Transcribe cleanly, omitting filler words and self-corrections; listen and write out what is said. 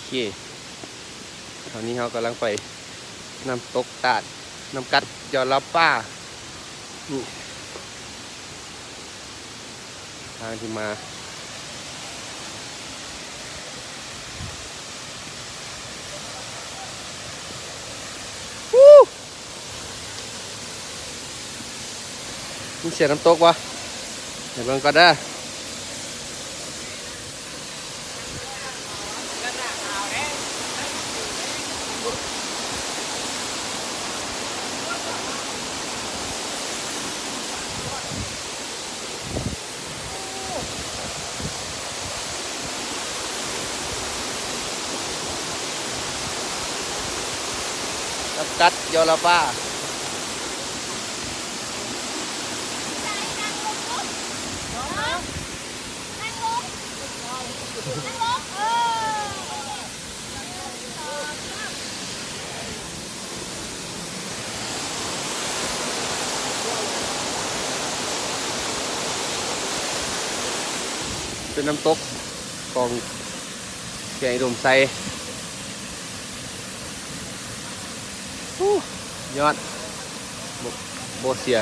เคตอนนี้เรากำลังไปน้ำตกตาดน้ำกัดยอดละป้านี่ทางที่มามีเสียงน้ำตกวะเดี๋ยวเบิ่งก่อนเด้อน้ำกัดยอดละป้าเป็นน้ำตกของแก่อุดมไซยอดโบเสีย